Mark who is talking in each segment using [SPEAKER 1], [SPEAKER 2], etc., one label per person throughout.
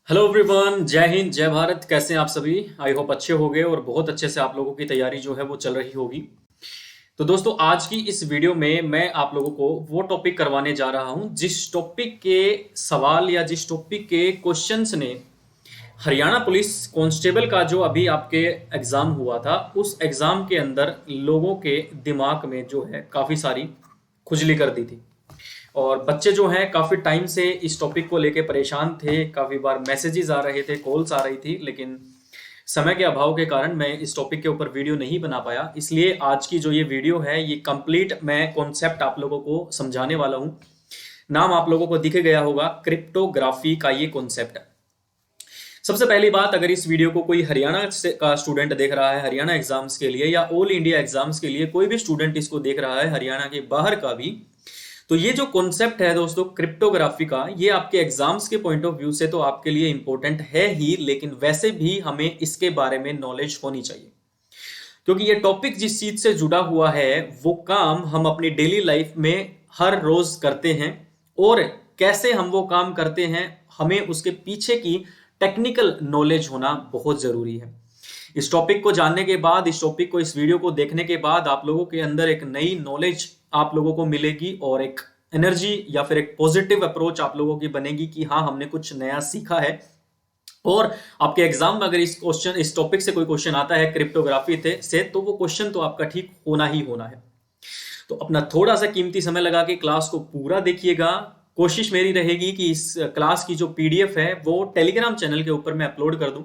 [SPEAKER 1] Hello everyone, जय हिंद जय भारत। कैसे हैं आप सभी? आई होप अच्छे होंगे और बहुत अच्छे से आप लोगों की तैयारी जो है वो चल रही होगी। तो दोस्तों, आज की इस वीडियो में मैं आप लोगों को वो टॉपिक करवाने जा रहा हूं जिस टॉपिक के सवाल या जिस टॉपिक के क्वेश्चंस ने हरियाणा पुलिस कांस्टेबल का जो अभी आपके एग्जाम हुआ था उस एग्जाम के अंदर लोगों के दिमाग में जो है काफी सारी खुजली कर दी थी। और बच्चे जो हैं काफ़ी टाइम से इस टॉपिक को लेके परेशान थे। काफ़ी बार मैसेजेस आ रहे थे, कॉल्स आ रही थी, लेकिन समय के अभाव के कारण मैं इस टॉपिक के ऊपर वीडियो नहीं बना पाया। इसलिए आज की जो ये वीडियो है ये कंप्लीट मैं कॉन्सेप्ट आप लोगों को समझाने वाला हूँ। नाम आप लोगों को दिख गया होगा, क्रिप्टोग्राफी का ये कॉन्सेप्ट। सबसे पहली बात, अगर इस वीडियो को कोई हरियाणा का स्टूडेंट देख रहा है हरियाणा एग्जाम्स के लिए या ऑल इंडिया एग्जाम्स के लिए, कोई भी स्टूडेंट इसको देख रहा है हरियाणा के बाहर का भी, तो ये जो कॉन्सेप्ट है दोस्तों क्रिप्टोग्राफी का, ये आपके एग्जाम्स के पॉइंट ऑफ व्यू से तो आपके लिए इंपॉर्टेंट है ही, लेकिन वैसे भी हमें इसके बारे में नॉलेज होनी चाहिए। क्योंकि ये टॉपिक जिस चीज से जुड़ा हुआ है वो काम हम अपनी डेली लाइफ में हर रोज करते हैं, और कैसे हम वो काम करते हैं हमें उसके पीछे की टेक्निकल नॉलेज होना बहुत जरूरी है। इस टॉपिक को जानने के बाद, इस टॉपिक को, इस वीडियो को देखने के बाद आप लोगों के अंदर एक नई नॉलेज आप लोगों को मिलेगी और एक एनर्जी या फिर एक पॉजिटिव अप्रोच आप लोगों की बनेगी कि हाँ, हमने कुछ नया सीखा है। और आपके एग्जाम में अगर इस टॉपिक से कोई क्वेश्चन आता है क्रिप्टोग्राफी से, तो वो क्वेश्चन तो आपका ठीक होना ही होना है। तो अपना थोड़ा सा कीमती समय लगा के क्लास को पूरा देखिएगा। कोशिश मेरी रहेगी कि इस क्लास की जो पीडीएफ है वो टेलीग्राम चैनल के ऊपर मैं अपलोड कर दूं।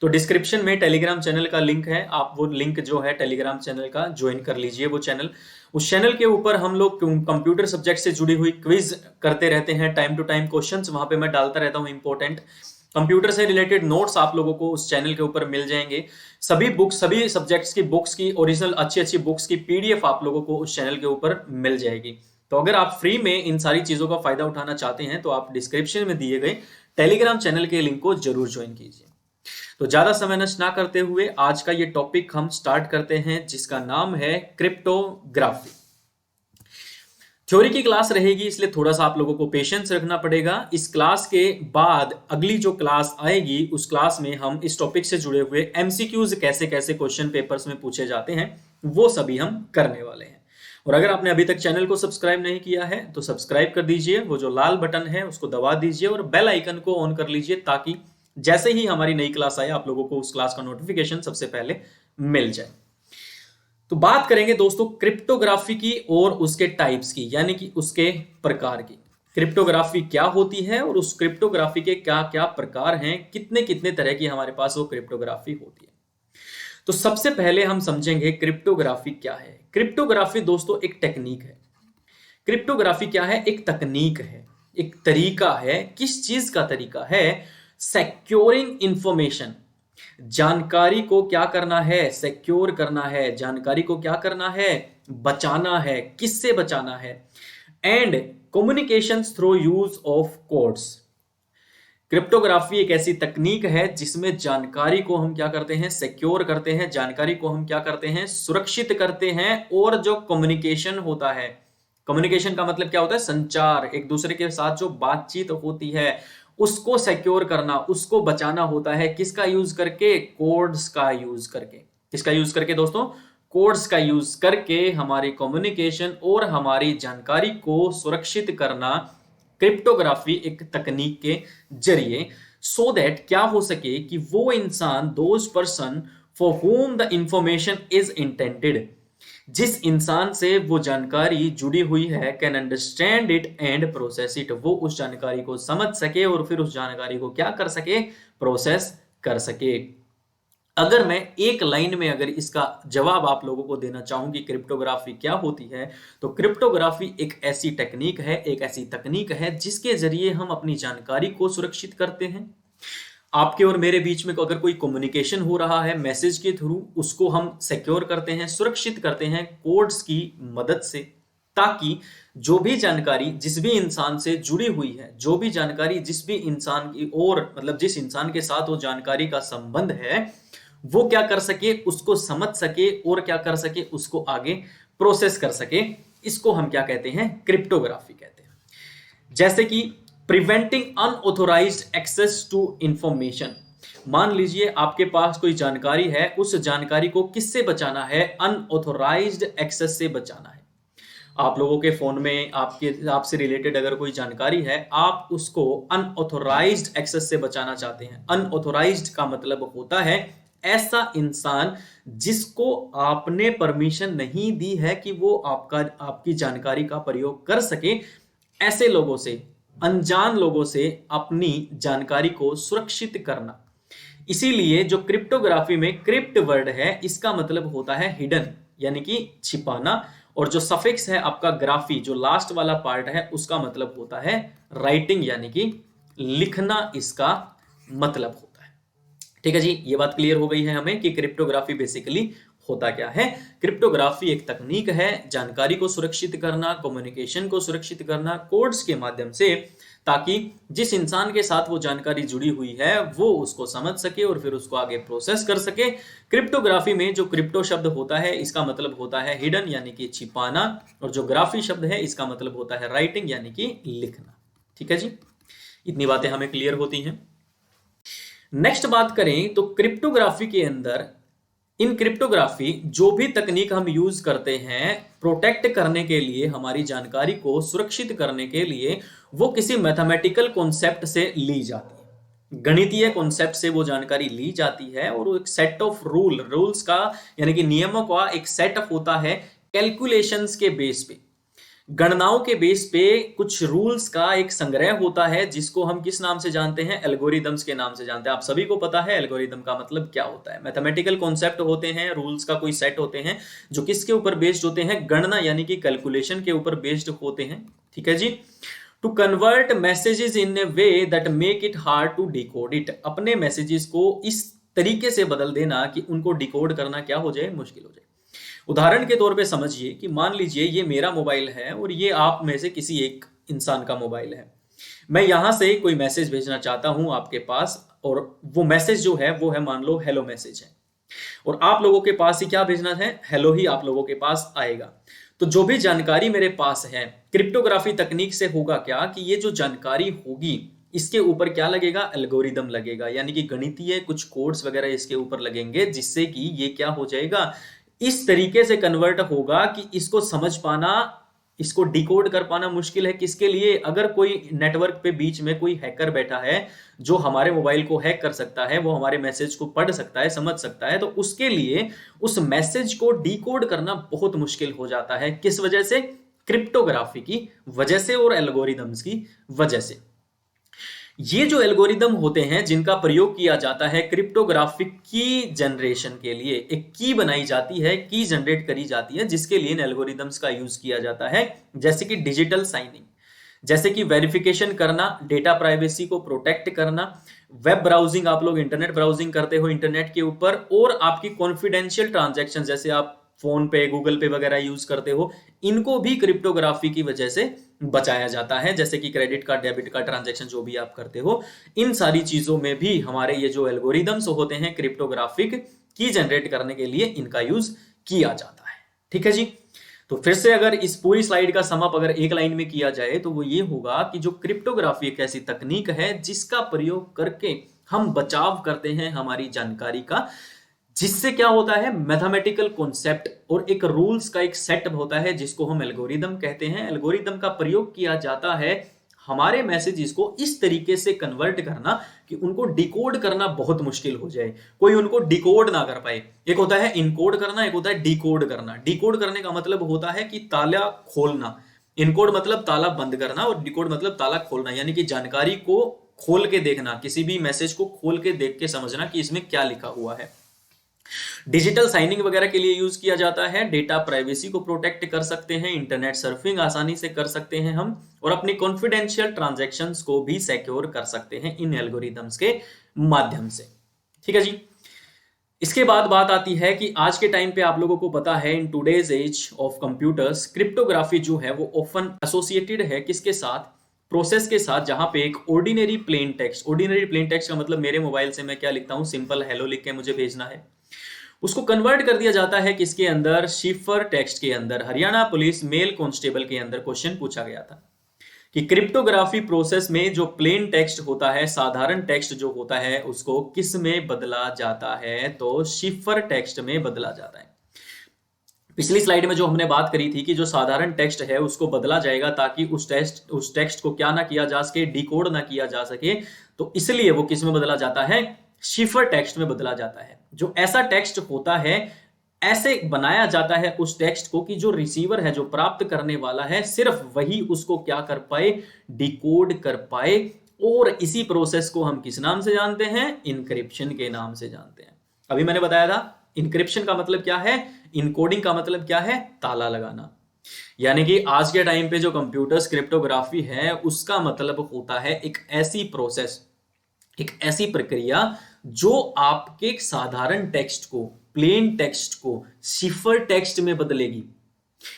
[SPEAKER 1] तो डिस्क्रिप्शन में टेलीग्राम चैनल का लिंक है, आप वो लिंक जो है टेलीग्राम चैनल का ज्वाइन कर लीजिए। वो चैनल, उस चैनल के ऊपर हम लोग कंप्यूटर सब्जेक्ट से जुड़ी हुई क्विज करते रहते हैं, टाइम टू टाइम क्वेश्चंस वहां पे मैं डालता रहता हूं। इंपॉर्टेंट कंप्यूटर से रिलेटेड नोट्स आप लोगों को उस चैनल के ऊपर मिल जाएंगे। सभी बुक्स, सभी सब्जेक्ट्स की बुक्स की ओरिजिनल अच्छी अच्छी बुक्स की पीडीएफ आप लोगों को उस चैनल के ऊपर मिल जाएगी। तो अगर आप फ्री में इन सारी चीजों का फायदा उठाना चाहते हैं तो आप डिस्क्रिप्शन में दिए गए टेलीग्राम चैनल के लिंक को जरूर ज्वाइन कीजिए। तो ज्यादा समय नष्ट ना करते हुए आज का ये टॉपिक हम स्टार्ट करते हैं, जिसका नाम है क्रिप्टोग्राफी। थ्योरी की क्लास रहेगी, इसलिए थोड़ा सा आप लोगों को पेशेंस रखना पड़ेगा। इस क्लास के बाद अगली जो क्लास आएगी उस क्लास में हम इस टॉपिक से जुड़े हुए एमसीक्यूज, कैसे कैसे क्वेश्चन पेपर्स में पूछे जाते हैं, वो सभी हम करने वाले हैं। और अगर आपने अभी तक चैनल को सब्सक्राइब नहीं किया है तो सब्सक्राइब कर दीजिए, वो जो लाल बटन है उसको दबा दीजिए और बेल आइकन को ऑन कर लीजिए, ताकि जैसे ही हमारी नई क्लास आए आप लोगों को उस क्लास का नोटिफिकेशन सबसे पहले मिल जाए। तो बात करेंगे दोस्तों क्रिप्टोग्राफी की और उसके टाइप्स की, यानी कि उसके प्रकार की। क्रिप्टोग्राफी क्या होती है और उस क्रिप्टोग्राफी के क्या क्या प्रकार हैं, कितने कितने तरह की हमारे पास वो क्रिप्टोग्राफी होती है। तो सबसे पहले हम समझेंगे क्रिप्टोग्राफी क्या है। क्रिप्टोग्राफी दोस्तों एक टेक्निक है। क्रिप्टोग्राफी क्या है? एक तकनीक है, एक तरीका है। किस चीज का तरीका है? Securing information. जानकारी को क्या करना है? सिक्योर करना है। जानकारी को क्या करना है? बचाना है। किससे बचाना है? And communication through use of codes. Cryptography एक ऐसी तकनीक है जिसमें जानकारी को हम क्या करते हैं? सिक्योर करते हैं। जानकारी को हम क्या करते हैं? सुरक्षित करते हैं। और जो कम्युनिकेशन होता है, कम्युनिकेशन का मतलब क्या होता है? संचार, एक दूसरे के साथ जो बातचीत होती है उसको सिक्योर करना, उसको बचाना होता है। किसका यूज करके? कोड्स का यूज करके। किसका यूज करके दोस्तों? कोड्स का यूज करके हमारी कम्युनिकेशन और हमारी जानकारी को सुरक्षित करना क्रिप्टोग्राफी एक तकनीक के जरिए, सो दैट क्या हो सके कि वो इंसान, those person for home the information is intended, जिस इंसान से वो जानकारी जुड़ी हुई है, can understand it and process it, वो उस जानकारी को समझ सके और फिर उस जानकारी को क्या कर सके? प्रोसेस कर सके। अगर मैं एक लाइन में अगर इसका जवाब आप लोगों को देना चाहूं कि क्रिप्टोग्राफी क्या होती है, तो क्रिप्टोग्राफी एक ऐसी टेक्निक है, एक ऐसी तकनीक है जिसके जरिए हम अपनी जानकारी को सुरक्षित करते हैं। आपके और मेरे बीच में अगर कोई कम्युनिकेशन हो रहा है मैसेज के थ्रू, उसको हम सिक्योर करते हैं, सुरक्षित करते हैं कोड्स की मदद से, ताकि जो भी जानकारी जिस भी इंसान से जुड़ी हुई है, जो भी जानकारी जिस भी इंसान की, और मतलब जिस इंसान के साथ वो जानकारी का संबंध है, वो क्या कर सके? उसको समझ सके और क्या कर सके? उसको आगे प्रोसेस कर सके। इसको हम क्या कहते हैं? क्रिप्टोग्राफी कहते हैं। जैसे कि preventing unauthorised access to information. मान लीजिए आपके पास कोई जानकारी है, उस जानकारी को किससे बचाना है? अनऑथोराइज्ड एक्सेस से बचाना है। आप लोगों के फोन में आपसे रिलेटेड अगर कोई जानकारी है, आप उसको अनऑथोराइज्ड एक्सेस से बचाना चाहते हैं। अनऑथोराइज्ड का मतलब होता है ऐसा इंसान जिसको आपने परमिशन नहीं दी है कि वो आपकी जानकारी का प्रयोग कर सके। ऐसे लोगों से, अनजान लोगों से अपनी जानकारी को सुरक्षित करना। इसीलिए जो क्रिप्टोग्राफी में क्रिप्ट वर्ड है, इसका मतलब होता है हिडन, यानी कि छिपाना। और जो सफिक्स है आपका ग्राफी, जो लास्ट वाला पार्ट है, उसका मतलब होता है राइटिंग, यानी कि लिखना इसका मतलब होता है। ठीक है जी, ये बात क्लियर हो गई है हमें कि क्रिप्टोग्राफी बेसिकली होता क्या है। क्रिप्टोग्राफी एक तकनीक है जानकारी को सुरक्षित करना, कम्युनिकेशन को सुरक्षित करना कोड्स के माध्यम से, ताकि जिस इंसान के साथ वो जानकारी जुड़ी हुई है वो उसको समझ सके और फिर उसको आगे प्रोसेस कर सके। क्रिप्टोग्राफी में जो क्रिप्टो शब्द होता है, इसका मतलब होता है हिडन, यानी कि छिपाना, और जो ग्राफी शब्द है इसका मतलब होता है राइटिंग, यानी कि लिखना। ठीक है जी, इतनी बातें हमें क्लियर होती हैं। नेक्स्ट बात करें तो क्रिप्टोग्राफी के अंदर, इन क्रिप्टोग्राफी जो भी तकनीक हम यूज करते हैं प्रोटेक्ट करने के लिए, हमारी जानकारी को सुरक्षित करने के लिए, वो किसी मैथमेटिकल कॉन्सेप्ट से ली जाती है, गणितीय कॉन्सेप्ट से वो जानकारी ली जाती है। और वो एक सेट ऑफ रूल्स का, यानी कि नियमों का एक सेट होता है, कैलकुलेशंस के बेस पे, गणनाओं के बेस पे कुछ रूल्स का एक संग्रह होता है, जिसको हम किस नाम से जानते हैं? एल्गोरिदम्स के नाम से जानते हैं। आप सभी को पता है एल्गोरिदम का मतलब क्या होता है। मैथमेटिकल कॉन्सेप्ट होते हैं, रूल्स का कोई सेट होते हैं जो किसके ऊपर बेस्ड होते हैं? गणना, यानी कि कैलकुलेशन के ऊपर बेस्ड होते हैं। ठीक है जी। To convert messages in a way that make it hard to decode it, अपने मैसेजेस को इस तरीके से बदल देना कि उनको डिकोड करना क्या हो जाए? मुश्किल हो जाए। उदाहरण के तौर पे समझिए कि मान लीजिए ये मेरा मोबाइल है और ये आप में से किसी एक इंसान का मोबाइल है। मैं यहां से कोई मैसेज भेजना चाहता हूं आपके पास, और वो मैसेज जो है वो है, मान लो हेलो मैसेज है, और आप लोगों के पास ही क्या भेजना है? हेलो ही आप लोगों के पास आएगा। तो जो भी जानकारी मेरे पास है, क्रिप्टोग्राफी तकनीक से होगा क्या कि ये जो जानकारी होगी इसके ऊपर क्या लगेगा? एल्गोरिदम लगेगा, यानी कि गणितीय कुछ कोड्स वगैरह इसके ऊपर लगेंगे, जिससे कि ये क्या हो जाएगा? इस तरीके से कन्वर्ट होगा कि इसको समझ पाना, इसको डिकोड कर पाना मुश्किल है। किसके लिए? अगर कोई नेटवर्क पे बीच में कोई हैकर बैठा है जो हमारे मोबाइल को हैक कर सकता है, वो हमारे मैसेज को पढ़ सकता है, समझ सकता है, तो उसके लिए उस मैसेज को डिकोड करना बहुत मुश्किल हो जाता है। किस वजह से? क्रिप्टोग्राफी की वजह से और एल्गोरिदम्स की वजह से। ये जो एल्गोरिदम होते हैं जिनका प्रयोग किया जाता है क्रिप्टोग्राफिक की जनरेशन के लिए, एक की बनाई जाती है, की जनरेट करी जाती है, जिसके लिए इन एल्गोरिदम्स का यूज किया जाता है। जैसे कि डिजिटल साइनिंग, जैसे कि वेरिफिकेशन करना, डेटा प्राइवेसी को प्रोटेक्ट करना, वेब ब्राउजिंग, आप लोग इंटरनेट ब्राउजिंग करते हो इंटरनेट के ऊपर, और आपकी कॉन्फिडेंशियल ट्रांजैक्शन, जैसे आप फोन पे, गूगल पे वगैरह यूज करते हो, इनको भी क्रिप्टोग्राफी की वजह से बचाया जाता है। जैसे कि credit card, debit card transaction जो भी आप करते हो, इन सारी चीजों में भी हमारे ये जो एल्गोरिदम्स होते हैं क्रिप्टोग्राफिक की जनरेट करने के लिए, इनका यूज किया जाता है। ठीक है जी। तो फिर से अगर इस पूरी स्लाइड का समअप अगर एक लाइन में किया जाए तो वो ये होगा कि जो क्रिप्टोग्राफी एक ऐसी तकनीक है जिसका प्रयोग करके हम बचाव करते हैं हमारी जानकारी का, जिससे क्या होता है? मैथमेटिकल कॉन्सेप्ट और एक रूल्स का एक सेट होता है, जिसको हम एल्गोरिदम कहते हैं। एल्गोरिदम का प्रयोग किया जाता है हमारे मैसेजेस को इस तरीके से कन्वर्ट करना कि उनको डिकोड करना बहुत मुश्किल हो जाए, कोई उनको डिकोड ना कर पाए। एक होता है इनकोड करना, एक होता है डिकोड करना। डिकोड करने का मतलब होता है कि ताला खोलना। इनकोड मतलब ताला बंद करना, और डिकोड मतलब ताला खोलना, यानी कि जानकारी को खोल के देखना, किसी भी मैसेज को खोल के देख के समझना कि इसमें क्या लिखा हुआ है। डिजिटल साइनिंग वगैरह के लिए यूज किया जाता है। डेटा प्राइवेसी को प्रोटेक्ट कर सकते हैं, इंटरनेट सर्फिंग आसानी से कर सकते हैं हम, और अपनी कॉन्फिडेंशियल ट्रांजैक्शंस को भी सिक्योर कर सकते हैं इन एल्गोरिदम्स के माध्यम से। ठीक है जी। इसके बाद बात आती है कि आज के टाइम पे आप लोगों को पता है, in today's age of computers, cryptography जो है वो ऑफन एसोसिएटेड है किसके साथ? प्रोसेस के साथ, जहां पे एक ordinary plain text, ordinary plain text का मतलब मेरे मोबाइल से मैं क्या लिखता हूं? सिंपल हेलो लिख के मुझे भेजना है, उसको कन्वर्ट कर दिया जाता है किसके अंदर? शिफर टेक्स्ट के अंदर। हरियाणा पुलिस मेल कांस्टेबल के अंदर क्वेश्चन पूछा गया था कि क्रिप्टोग्राफी प्रोसेस में जो प्लेन टेक्स्ट होता है, साधारण टेक्स्ट जो होता है, उसको किस में बदला जाता है? तो शिफर टेक्स्ट में बदला जाता है। पिछली स्लाइड में जो हमने बात करी थी कि जो साधारण टेक्स्ट है उसको बदला जाएगा ताकि उस टेक्स्ट को क्या ना किया जा सके, डिकोड ना किया जा सके, तो इसलिए वो किस में बदला जाता है? शिफर टेक्स्ट में बदला जाता है। जो ऐसा टेक्स्ट होता है, ऐसे बनाया जाता है उस टेक्स्ट को कि जो रिसीवर है, जो प्राप्त करने वाला है, सिर्फ वही उसको क्या कर पाए? डिकोड कर पाए। और इसी प्रोसेस को हम किस नाम से जानते हैं? इनक्रिप्शन के नाम से जानते हैं। अभी मैंने बताया था इनक्रिप्शन का मतलब क्या है, इनकोडिंग का मतलब क्या है? ताला लगाना। यानी कि आज के टाइम पे जो कंप्यूटर्स क्रिप्टोग्राफी है उसका मतलब होता है एक ऐसी प्रोसेस, एक ऐसी प्रक्रिया जो आपके साधारण टेक्स्ट को, प्लेन टेक्स्ट को शिफर टेक्स्ट में बदलेगी।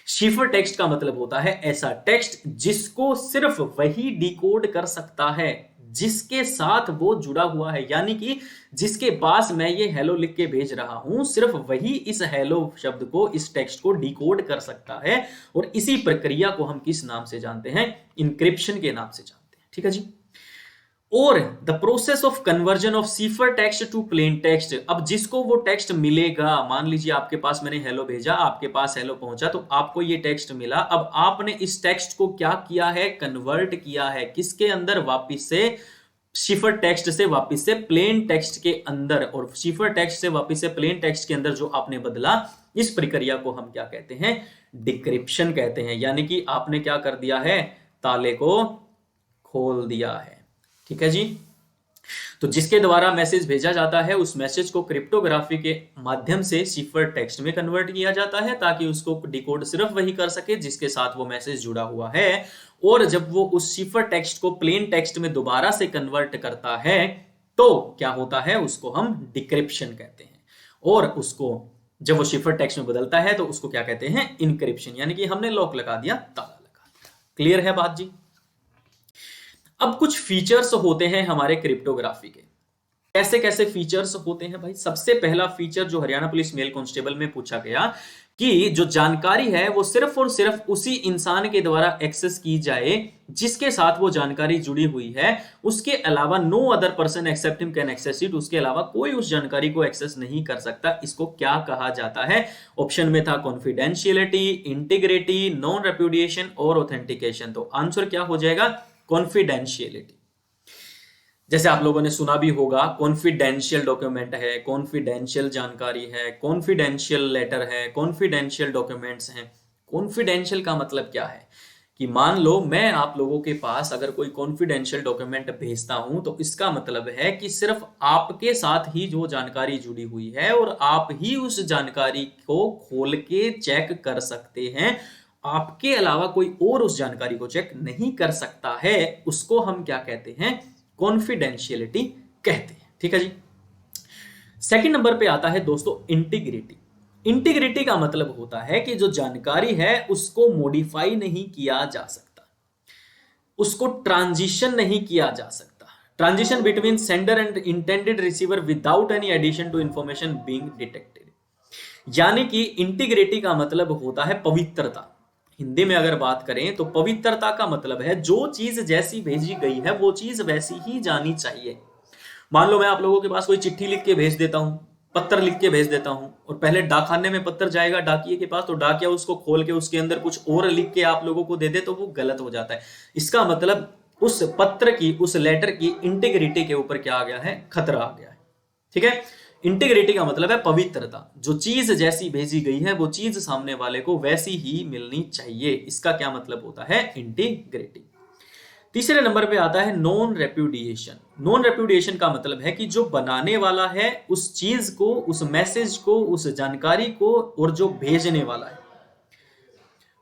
[SPEAKER 1] शिफर टेक्स्ट का मतलब होता है ऐसा टेक्स्ट जिसको सिर्फ वही डिकोड कर सकता है जिसके साथ वो जुड़ा हुआ है। यानी कि जिसके पास मैं ये हेलो लिख के भेज रहा हूं, सिर्फ वही इस हेलो शब्द को, इस टेक्स्ट को डिकोड कर सकता है। और इसी प्रक्रिया को हम किस नाम से जानते हैं? इनक्रिप्शन के नाम से जानते हैं। ठीक है जी। और the process of conversion of cipher text to plain text. अब जिसको वो टेक्स्ट मिलेगा, मान लीजिए आपके पास मैंने हेलो भेजा, आपके पास हेलो पहुंचा, तो आपको ये टेक्स्ट मिला। अब आपने इस टेक्स्ट को क्या किया है? कन्वर्ट किया है। किसके अंदर? वापिस से शिफर टेक्स्ट से वापिस से प्लेन टेक्स्ट के अंदर। और शिफर टेक्स्ट से वापिस से प्लेन टेक्स्ट के अंदर जो आपने बदला, इस प्रक्रिया को हम क्या कहते हैं? डिक्रिप्शन कहते हैं। यानी कि आपने क्या कर दिया है? ताले को खोल दिया है। ठीक है जी। तो जिसके द्वारा मैसेज भेजा जाता है, उस मैसेज को क्रिप्टोग्राफी के माध्यम से शिफर टेक्स्ट में कन्वर्ट किया जाता है ताकि उसको डिकोड सिर्फ वही कर सके जिसके साथ वो मैसेज जुड़ा हुआ है। और जब वो उस शिफर टेक्स्ट को प्लेन टेक्स्ट में दोबारा से कन्वर्ट करता है तो क्या होता है? उसको हम डिक्रिप्शन कहते हैं। और उसको जब वो शिफर टेक्स्ट में बदलता है तो उसको क्या कहते हैं? इनक्रिप्शन। यानी कि हमने लॉक लगा दिया, ताला लगा दिया। क्लियर है बात जी? अब कुछ फीचर्स होते हैं हमारे क्रिप्टोग्राफी के। कैसे कैसे फीचर्स होते हैं भाई? सबसे पहला फीचर जो हरियाणा पुलिस मेल कांस्टेबल में पूछा गया कि जो जानकारी है वो सिर्फ और सिर्फ उसी इंसान के द्वारा एक्सेस की जाए जिसके साथ वो जानकारी जुड़ी हुई है। उसके अलावा no other person except him can access it. उसके अलावा कोई उस जानकारी को एक्सेस नहीं कर सकता। इसको क्या कहा जाता है? ऑप्शन में था कॉन्फिडेंशियलिटी, इंटीग्रिटी, नॉन रेपुडिएशन और ऑथेंटिकेशन। तो आंसर क्या हो जाएगा? कॉन्फिडेंशियलिटी। जैसे आप लोगों ने सुना भी होगा, कॉन्फिडेंशियल डॉक्यूमेंट है, कॉन्फिडेंशियल जानकारी है, कॉन्फिडेंशियल लेटर है, कॉन्फिडेंशियल डॉक्यूमेंट्स हैं। कॉन्फिडेंशियल का मतलब क्या है? कि मान लो मैं आप लोगों के पास अगर कोई कॉन्फिडेंशियल डॉक्यूमेंट भेजता हूं तो इसका मतलब है कि सिर्फ आपके साथ ही जो जानकारी जुड़ी हुई है और आप ही उस जानकारी को खोल के चेक कर सकते हैं। आपके अलावा कोई और उस जानकारी को चेक नहीं कर सकता है। उसको हम क्या कहते हैं? कॉन्फिडेंशियलिटी कहते हैं। ठीक है जी। सेकंड नंबर पे आता है दोस्तों इंटीग्रिटी। इंटीग्रिटी का मतलब होता है कि जो जानकारी है उसको मॉडिफाई नहीं किया जा सकता, उसको ट्रांजिशन नहीं किया जा सकता। Transition between sender and intended receiver without any addition to information being detected. यानी कि इंटीग्रिटी का मतलब होता है पवित्रता। हिंदी में अगर बात करें तो पवित्रता का मतलब है जो चीज जैसी भेजी गई है वो चीज वैसी ही जानी चाहिए। मान लो मैं आप लोगों के पास कोई चिट्ठी लिख के भेज देता हूं, पत्र लिख के भेज देता हूं, और पहले डाकखाने में पत्र जाएगा डाकिए के पास, तो डाकिया उसको खोल के उसके अंदर कुछ और लिख के आप लोगों को दे दे तो वो गलत हो जाता है। इसका मतलब उस पत्र की, उस लेटर की इंटीग्रिटी के ऊपर क्या आ गया है? खतरा आ गया है। ठीक है। इंटीग्रिटी का मतलब है पवित्रता। जो चीज जैसी भेजी गई है वो चीज सामने वाले को वैसी ही मिलनी चाहिए। इसका क्या मतलब होता है? इंटीग्रिटी। तीसरे नंबर पे आता है नॉन रेपुडिएशन। नॉन रेपुडिएशन का मतलब है कि जो बनाने वाला है उस चीज को, उस मैसेज को, उस जानकारी को, और जो भेजने वाला है,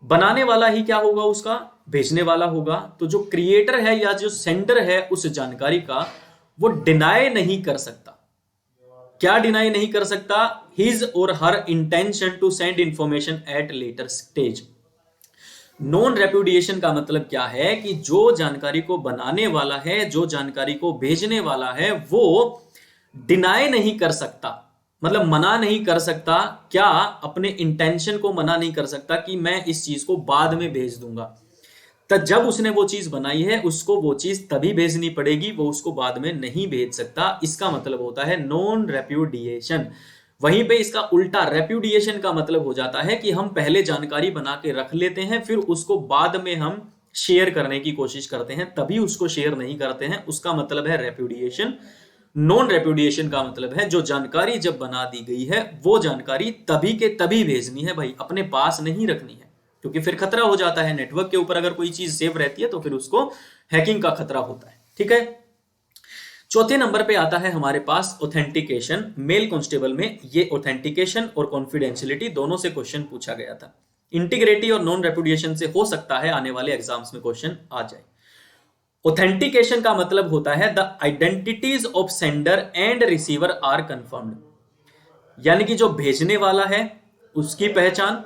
[SPEAKER 1] बनाने वाला ही क्या होगा? उसका भेजने वाला होगा। तो जो क्रिएटर है या जो सेंडर है उस जानकारी का, वो डिनाई नहीं कर सकता। क्या डिनाई नहीं कर सकता? His or her intention to send information at later stage. Non repudiation का मतलब क्या है? कि जो जानकारी को बनाने वाला है, जो जानकारी को भेजने वाला है, वो डिनाई नहीं कर सकता, मतलब मना नहीं कर सकता। क्या? अपने इंटेंशन को मना नहीं कर सकता कि मैं इस चीज को बाद में भेज दूंगा। तो जब उसने वो चीज बनाई है उसको वो चीज तभी भेजनी पड़ेगी, वो उसको बाद में नहीं भेज सकता। इसका मतलब होता है नॉन रेप्यूडिएशन। वहीं पे इसका उल्टा रेप्यूडिएशन का मतलब हो जाता है कि हम पहले जानकारी बना के रख लेते हैं, फिर उसको बाद में हम शेयर करने की कोशिश करते हैं, तभी उसको शेयर नहीं करते हैं, उसका मतलब है रेप्यूडिएशन। नॉन रेप्यूडिएशन का मतलब है जो जानकारी जब बना दी गई है वो जानकारी तभी के तभी भेजनी है भाई, अपने पास नहीं रखनी है, क्योंकि फिर खतरा हो जाता है। नेटवर्क के ऊपर अगर कोई चीज सेव रहती है तो फिर उसको हैकिंग का खतरा होता है। ठीक है, चौथे नंबर पे आता है हमारे पास ऑथेंटिकेशन। मेल कांस्टेबल में ये ऑथेंटिकेशन और कॉन्फिडेंशियलिटी दोनों से क्वेश्चन पूछा गया था। इंटीग्रिटी और नॉन रेप्यूडिएशन से हो सकता है आने वाले एग्जाम्स में क्वेश्चन आ जाए। ऑथेंटिकेशन का मतलब होता है the identities of sender and receiver are confirmed, यानी कि जो भेजने वाला है उसकी पहचान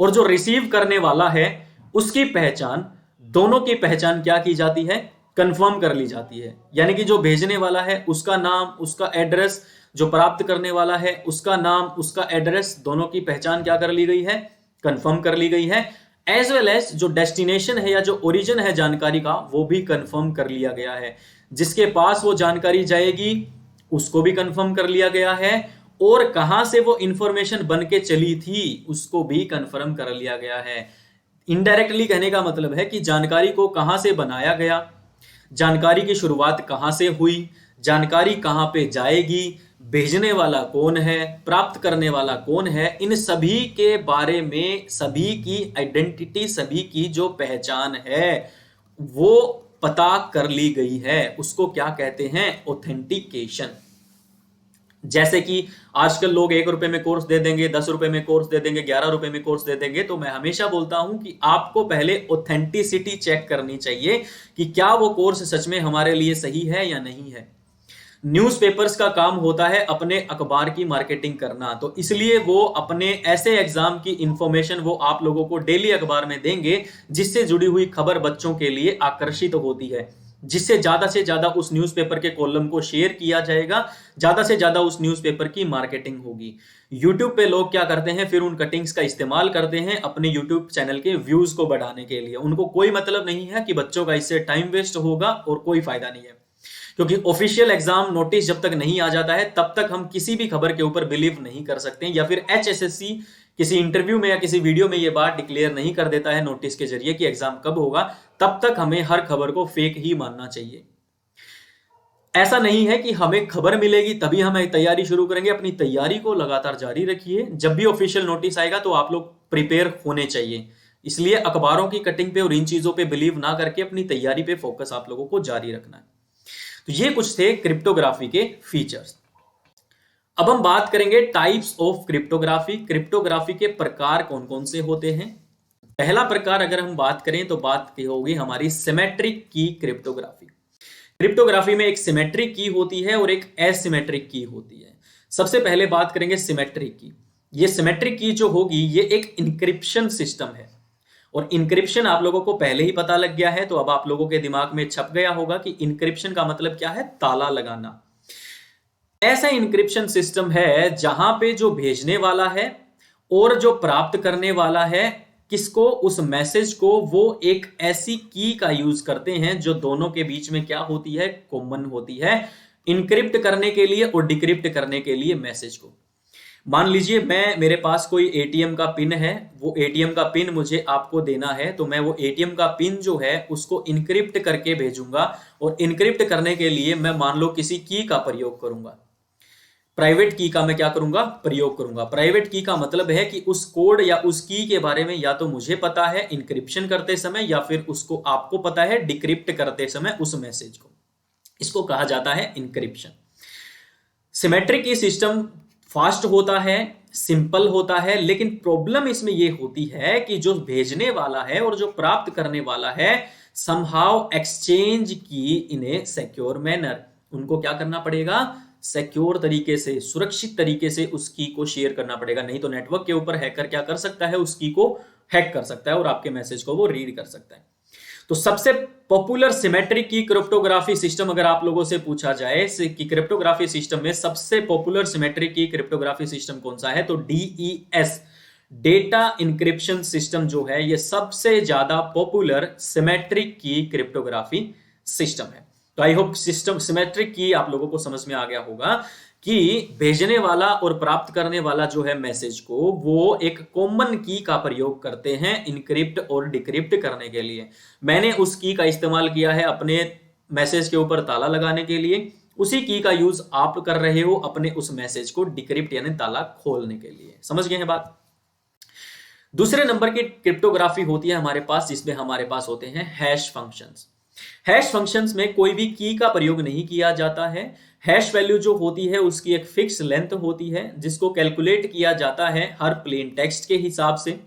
[SPEAKER 1] और जो रिसीव करने वाला है उसकी पहचान, दोनों की पहचान क्या की जाती है, कंफर्म कर ली जाती है। यानी कि जो भेजने वाला है उसका नाम, उसका एड्रेस, जो प्राप्त करने वाला है उसका नाम, उसका एड्रेस, दोनों की पहचान क्या कर ली गई है, कंफर्म कर ली गई है। एज वेल एज जो डेस्टिनेशन है या जो ओरिजिन है जानकारी का वो भी कंफर्म कर लिया गया है। जिसके पास वो जानकारी जाएगी उसको भी कंफर्म कर लिया गया है, और कहां से वो इंफॉर्मेशन बन के चली थी उसको भी कंफर्म कर लिया गया है। इनडायरेक्टली कहने का मतलब है कि जानकारी को कहां से बनाया गया, जानकारी की शुरुआत कहां से हुई, जानकारी कहां पे जाएगी, भेजने वाला कौन है, प्राप्त करने वाला कौन है, इन सभी के बारे में सभी की आइडेंटिटी, सभी की जो पहचान है वो पता कर ली गई है। उसको क्या कहते हैं, ऑथेंटिकेशन। जैसे कि आजकल लोग 1 रुपए में कोर्स दे देंगे, 10 रुपए में कोर्स दे देंगे, 11 रुपए में कोर्स दे देंगे। तो मैं हमेशा बोलता हूं कि आपको पहले ऑथेंटिसिटी चेक करनी चाहिए कि क्या वो कोर्स सच में हमारे लिए सही है या नहीं है। न्यूज़पेपर्स का काम होता है अपने अखबार की मार्केटिंग करना, तो इसलिए वो अपने ऐसे एग्जाम की इंफॉर्मेशन वो आप लोगों को डेली अखबार में देंगे जिससे जुड़ी हुई खबर बच्चों के लिए आकर्षित होती है, जिससे ज्यादा उस न्यूज़पेपर के कॉलम को शेयर किया जाएगा, ज्यादा से ज्यादा उस न्यूज़पेपर की मार्केटिंग होगी। यूट्यूब पे लोग क्या करते हैं, फिर उन कटिंग्स का इस्तेमाल करते हैं अपने यूट्यूब चैनल के व्यूज को बढ़ाने के लिए। उनको कोई मतलब नहीं है कि बच्चों का इससे टाइम वेस्ट होगा और कोई फायदा नहीं है, क्योंकि ऑफिशियल एग्जाम नोटिस जब तक नहीं आ जाता है तब तक हम किसी भी खबर के ऊपर बिलीव नहीं कर सकते हैं, या फिर HSSC किसी इंटरव्यू में या किसी वीडियो में ये बात डिक्लेयर नहीं कर देता है नोटिस के जरिए कि एग्जाम कब होगा, तब तक हमें हर खबर को फेक ही मानना चाहिए। ऐसा नहीं है कि हमें खबर मिलेगी तभी हम तैयारी शुरू करेंगे। अपनी तैयारी को लगातार जारी रखिए, जब भी ऑफिशियल नोटिस आएगा तो आप लोग प्रिपेयर होने चाहिए। इसलिए अखबारों की कटिंग पे और इन चीजों पे बिलीव ना करके अपनी तैयारी पे फोकस आप लोगों को जारी रखना है। तो ये कुछ थे क्रिप्टोग्राफी के फीचर्स। अब हम बात करेंगे टाइप्स ऑफ क्रिप्टोग्राफी। क्रिप्टोग्राफी के प्रकार कौन कौन से होते हैं। पहला प्रकार अगर हम बात करें तो बात की होगी हमारी सिमेट्रिक की क्रिप्टोग्राफी। क्रिप्टोग्राफी में एक सिमेट्रिक की होती है और एक एसिमेट्रिक की होती है। सबसे पहले बात करेंगे सिमेट्रिक की। ये सिमेट्रिक की जो होगी ये एक इंक्रिप्शन सिस्टम है, और इंक्रिप्शन आप लोगों को पहले ही पता लग गया है, तो अब आप लोगों के दिमाग में छप गया होगा कि इंक्रिप्शन का मतलब क्या है, ताला लगाना। ऐसा इंक्रिप्शन सिस्टम है जहां पे जो भेजने वाला है और जो प्राप्त करने वाला है किसको, उस मैसेज को, वो एक ऐसी की का यूज करते हैं जो दोनों के बीच में क्या होती है, कॉमन होती है, इनक्रिप्ट करने के लिए और डिक्रिप्ट करने के लिए मैसेज को। मान लीजिए मेरे पास कोई एटीएम का पिन है, वो एटीएम का पिन मुझे आपको देना है, तो मैं वो एटीएम का पिन जो है उसको इनक्रिप्ट करके भेजूंगा, और इनक्रिप्ट करने के लिए मैं मान लो किसी की का प्रयोग करूंगा, प्राइवेट की का मैं क्या करूंगा, प्रयोग करूंगा। प्राइवेट की का मतलब है कि उस कोड या उस की के बारे में या तो मुझे पता है इनक्रिप्शन करते समय, या फिर उसको आपको पता है डिक्रिप्ट करते समय उस मैसेज को। इसको कहा जाता है इनक्रिप्शन। सिमेट्रिक की सिस्टम फास्ट होता है, सिंपल होता है, लेकिन प्रॉब्लम इसमें यह होती है कि जो भेजने वाला है और जो प्राप्त करने वाला है समहाउ एक्सचेंज की इन ए सिक्योर मैनर। उनको क्या करना पड़ेगा, सिक्योर तरीके से, सुरक्षित तरीके से उस की को शेयर करना पड़ेगा, नहीं तो नेटवर्क के ऊपर हैकर क्या कर सकता है, उस की को हैक कर सकता है और आपके मैसेज को वो रीड कर सकता है। तो सबसे पॉपुलर सिमेट्रिक की क्रिप्टोग्राफी सिस्टम अगर आप लोगों से पूछा जाए कि क्रिप्टोग्राफी सिस्टम में सबसे पॉपुलर सिमेट्रिक की क्रिप्टोग्राफी सिस्टम कौन सा है, तो DES, डेटा इंक्रिप्शन सिस्टम जो है ये सबसे ज्यादा पॉपुलर सिमेट्रिक की क्रिप्टोग्राफी सिस्टम है। तो आई होप सिस्टम सिमेट्रिक की आप लोगों को समझ में आ गया होगा कि भेजने वाला और प्राप्त करने वाला जो है मैसेज को वो एक कॉमन की का प्रयोग करते हैं इनक्रिप्ट और डिक्रिप्ट करने के लिए। मैंने उस की का इस्तेमाल किया है अपने मैसेज के ऊपर ताला लगाने के लिए, उसी की का यूज आप कर रहे हो अपने उस मैसेज को डिक्रिप्ट यानी ताला खोलने के लिए। समझ गए हैं बात। दूसरे नंबर की क्रिप्टोग्राफी होती है हमारे पास जिसमें हमारे पास होते हैं हैश फंक्शंस। हैश फंक्शंस में कोई भी की का प्रयोग नहीं किया जाता है। हैश वैल्यू जो होती है उसकी एक फिक्स लेंथ होती है जिसको कैलकुलेट किया जाता है हर प्लेन टेक्स्ट के हिसाब से,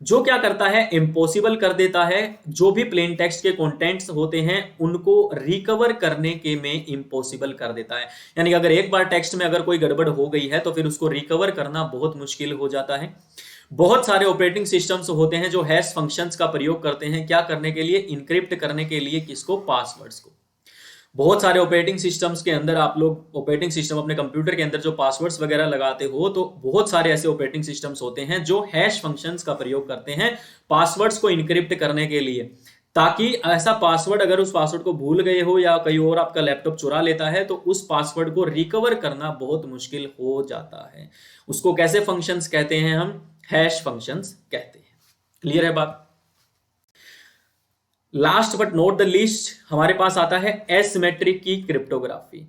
[SPEAKER 1] जो क्या करता है इम्पॉसिबल कर देता है जो भी प्लेन टेक्स्ट के कंटेंट्स होते हैं उनको रिकवर करने के में इम्पॉसिबल कर देता है। यानी अगर एक बार टेक्स्ट में अगर कोई गड़बड़ हो गई है तो फिर उसको रिकवर करना बहुत मुश्किल हो जाता है। बहुत सारे ऑपरेटिंग सिस्टम्स होते हैं जो हैश फंक्शंस का प्रयोग करते हैं क्या करने के लिए, इनक्रिप्ट करने के लिए, किसको, पासवर्ड्स को। बहुत सारे ऑपरेटिंग सिस्टम्स के अंदर आप लोग ऑपरेटिंग सिस्टम अपने कंप्यूटर के अंदर जो पासवर्ड्स वगैरह लगाते हो तो बहुत सारे ऐसे ऑपरेटिंग सिस्टम्स होते हैं जो हैश फंक्शंस का प्रयोग करते हैं पासवर्ड्स को इनक्रिप्ट करने के लिए, ताकि ऐसा पासवर्ड अगर उस पासवर्ड को भूल गए हो या कहीं और आपका लैपटॉप चुरा लेता है तो उस पासवर्ड को रिकवर करना बहुत मुश्किल हो जाता है। उसको कैसे फंक्शंस कहते हैं, हम हैश फंक्शंस कहते हैं। क्लियर है बात। Last but not the least हमारे पास आता है एसिमेट्रिक की क्रिप्टोग्राफी।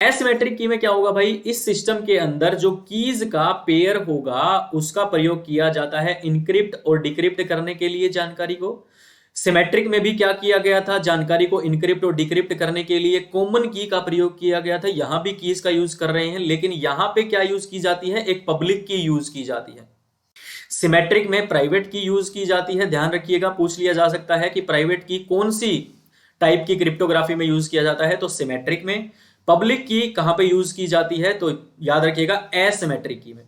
[SPEAKER 1] एसिमेट्रिक की में क्या होगा भाई, इस सिस्टम के अंदर जो कीज का पेयर होगा उसका प्रयोग किया जाता है इनक्रिप्ट और डिक्रिप्ट करने के लिए जानकारी को। सिमेट्रिक में भी क्या किया गया था, जानकारी को इनक्रिप्ट और डिक्रिप्ट करने के लिए कॉमन की का प्रयोग किया गया था। यहां भी कीज का यूज कर रहे हैं लेकिन यहां पे क्या यूज की जाती है, एक पब्लिक की यूज की जाती है। सिमेट्रिक में प्राइवेट की यूज की जाती है। ध्यान रखिएगा, पूछ लिया जा सकता है कि प्राइवेट की कौन सी टाइप की क्रिप्टोग्राफी में यूज किया जाता है, तो सिमेट्रिक में। पब्लिक की कहां पे यूज की जाती है, तो याद रखिएगा एसिमेट्रिक की में।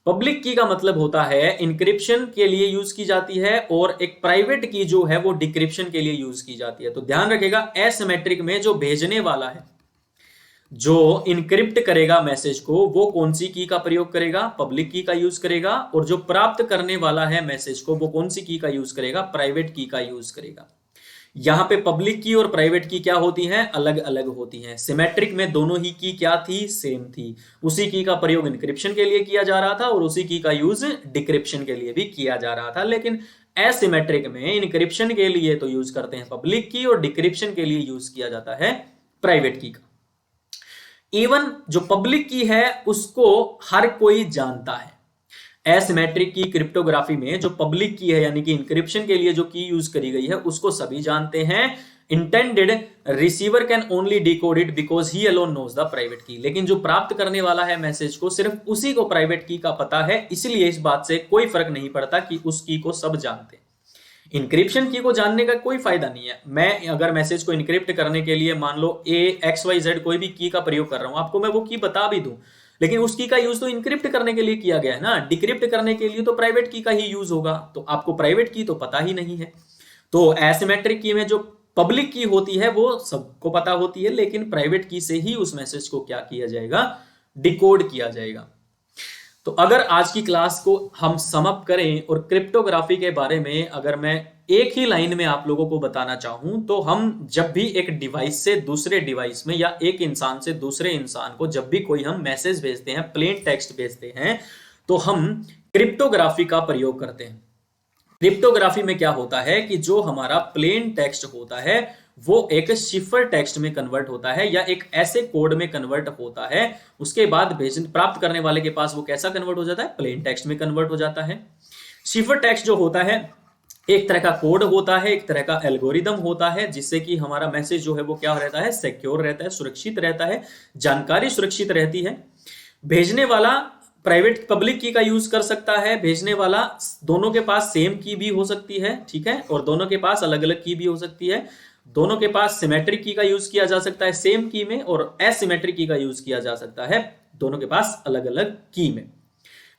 [SPEAKER 1] पब्लिक की का मतलब होता है इंक्रिप्शन के लिए यूज की जाती है और एक प्राइवेट की जो है वो डिक्रिप्शन के लिए यूज की जाती है। तो ध्यान रखिएगा एसिमेट्रिक में जो भेजने वाला है, जो इनक्रिप्ट करेगा मैसेज को, वो कौन सी की का प्रयोग करेगा, पब्लिक की का यूज करेगा, और जो प्राप्त करने वाला है मैसेज को वो कौन सी की का यूज करेगा, प्राइवेट की का यूज करेगा। यहां पे पब्लिक की और प्राइवेट की क्या होती हैं, अलग अलग होती हैं। सिमेट्रिक में दोनों ही की क्या थी, सेम थी। उसी की का प्रयोग इनक्रिप्शन के लिए किया जा रहा था और उसी की का यूज डिक्रिप्शन के लिए भी किया जा रहा था। लेकिन एसिमेट्रिक में इनक्रिप्शन के लिए तो यूज करते हैं पब्लिक की और डिक्रिप्शन के लिए यूज किया जाता है प्राइवेट की का। इवन जो पब्लिक की है उसको हर कोई जानता है। एसिमेट्रिक की क्रिप्टोग्राफी में जो पब्लिक की है यानी कि इंक्रिप्शन के लिए जो की यूज करी गई है उसको सभी जानते हैं। Intended receiver can only decode it because he alone knows the private key. लेकिन जो प्राप्त करने वाला है मैसेज को सिर्फ उसी को प्राइवेट की का पता है, इसलिए इस बात से कोई फर्क नहीं पड़ता कि उस की को सब जानते हैं। इंक्रिप्शन की को जानने का कोई फायदा नहीं है। मैं अगर मैसेज को इंक्रिप्ट करने के लिए मान लो XYZ कोई भी की का प्रयोग कर रहा हूं, आपको मैं वो की बता भी दूं, लेकिन उस की का यूज तो इंक्रिप्ट करने के लिए किया गया है ना। डिक्रिप्ट करने के लिए तो प्राइवेट की का ही यूज होगा, तो आपको प्राइवेट की तो पता ही नहीं है। तो एसिमेट्रिक की में जो पब्लिक की होती है वो सबको पता होती है, लेकिन प्राइवेट की से ही उस मैसेज को क्या किया जाएगा, डिकोड किया जाएगा। तो अगर आज की क्लास को हम समअप करें और क्रिप्टोग्राफी के बारे में अगर मैं एक ही लाइन में आप लोगों को बताना चाहूं, तो हम जब भी एक डिवाइस से दूसरे डिवाइस में या एक इंसान से दूसरे इंसान को जब भी कोई हम मैसेज भेजते हैं, प्लेन टेक्स्ट भेजते हैं, तो हम क्रिप्टोग्राफी का प्रयोग करते हैं। क्रिप्टोग्राफी में क्या होता है कि जो हमारा प्लेन टेक्स्ट होता है वो एक शिफर टेक्स्ट में कन्वर्ट होता है या एक ऐसे कोड में कन्वर्ट होता है। उसके बाद प्राप्त करने वाले के पास वो कैसा कन्वर्ट हो जाता है, प्लेन टेक्स्ट में कन्वर्ट हो जाता है। शिफर टेक्स्ट जो होता है एक तरह का कोड होता है, एक तरह का एल्गोरिदम होता है, जिससे कि हमारा मैसेज जो है वो क्या रहता है, सिक्योर रहता है, सुरक्षित रहता है, जानकारी सुरक्षित रहती है। भेजने वाला प्राइवेट पब्लिक की का यूज कर सकता है, भेजने वाला दोनों के पास सेम की भी हो सकती है, ठीक है, और दोनों के पास अलग अलग की भी हो सकती है। दोनों के पास सिमेट्रिक की का यूज किया जा सकता है सेम की में, और एसिमेट्रिक की का यूज किया जा सकता है दोनों के पास अलग अलग की में।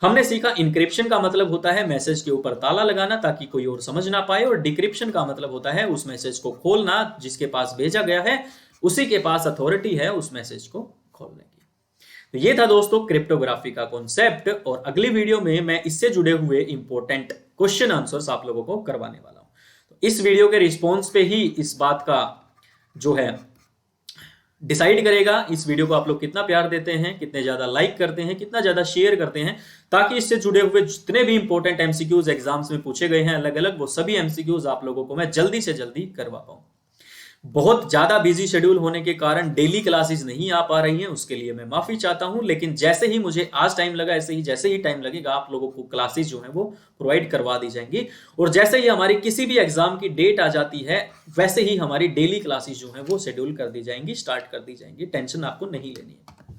[SPEAKER 1] हमने सीखा इंक्रिप्शन का मतलब होता है मैसेज के ऊपर ताला लगाना ताकि कोई और समझ ना पाए, और डिक्रिप्शन का मतलब होता है उस मैसेज को खोलना जिसके पास भेजा गया है उसी के पास अथॉरिटी है उस मैसेज को खोलने की। तो ये था दोस्तों क्रिप्टोग्राफी का कॉन्सेप्ट, और अगली वीडियो में मैं इससे जुड़े हुए इंपॉर्टेंट क्वेश्चन आंसर्स आप लोगों को करवाने वाला हूं। तो इस वीडियो के रिस्पॉन्स पे ही इस बात का जो है डिसाइड करेगा, इस वीडियो को आप लोग कितना प्यार देते हैं, कितने ज्यादा लाइक करते हैं, कितना ज्यादा शेयर करते हैं, ताकि इससे जुड़े हुए जितने भी इंपॉर्टेंट एमसीक्यूज एग्जाम्स में पूछे गए हैं अलग अलग, वो सभी एमसीक्यूज आप लोगों को मैं जल्दी से जल्दी करवा पाऊं। बहुत ज्यादा बिजी शेड्यूल होने के कारण डेली क्लासेस नहीं आ पा रही हैं, उसके लिए मैं माफी चाहता हूं, लेकिन जैसे ही मुझे आज टाइम लगा, ऐसे ही जैसे ही टाइम लगेगा आप लोगों को क्लासेस जो है वो प्रोवाइड करवा दी जाएंगी। और जैसे ही हमारी किसी भी एग्जाम की डेट आ जाती है, वैसे ही हमारी डेली क्लासेस जो है वो शेड्यूल कर दी जाएंगी, स्टार्ट कर दी जाएंगी, टेंशन आपको नहीं लेनी है।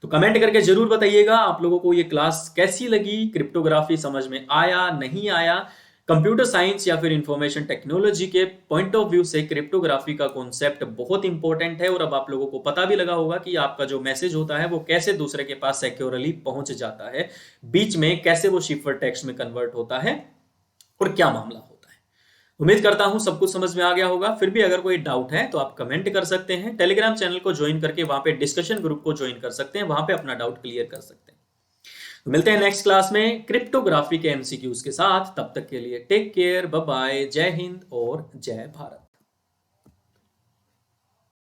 [SPEAKER 1] तो कमेंट करके जरूर बताइएगा आप लोगों को ये क्लास कैसी लगी, क्रिप्टोग्राफी समझ में आया नहीं आया, कंप्यूटर साइंस या फिर इंफॉर्मेशन टेक्नोलॉजी के पॉइंट ऑफ व्यू से क्रिप्टोग्राफी का कॉन्सेप्ट बहुत इंपॉर्टेंट है। और अब आप लोगों को पता भी लगा होगा कि आपका जो मैसेज होता है वो कैसे दूसरे के पास सिक्योरली पहुंच जाता है, बीच में कैसे वो शिफर टेक्स्ट में कन्वर्ट होता है और क्या मामला होता है। उम्मीद करता हूं सब कुछ समझ में आ गया होगा। फिर भी अगर कोई डाउट है तो आप कमेंट कर सकते हैं, टेलीग्राम चैनल को ज्वाइन करके वहां पे डिस्कशन ग्रुप को ज्वाइन कर सकते हैं, वहां पे अपना डाउट क्लियर कर सकते हैं। तो मिलते हैं नेक्स्ट क्लास में क्रिप्टोग्राफी के एमसीक्यूज के साथ। तब तक के लिए टेक केयर, बाय बाय, जय हिंद और जय भारत।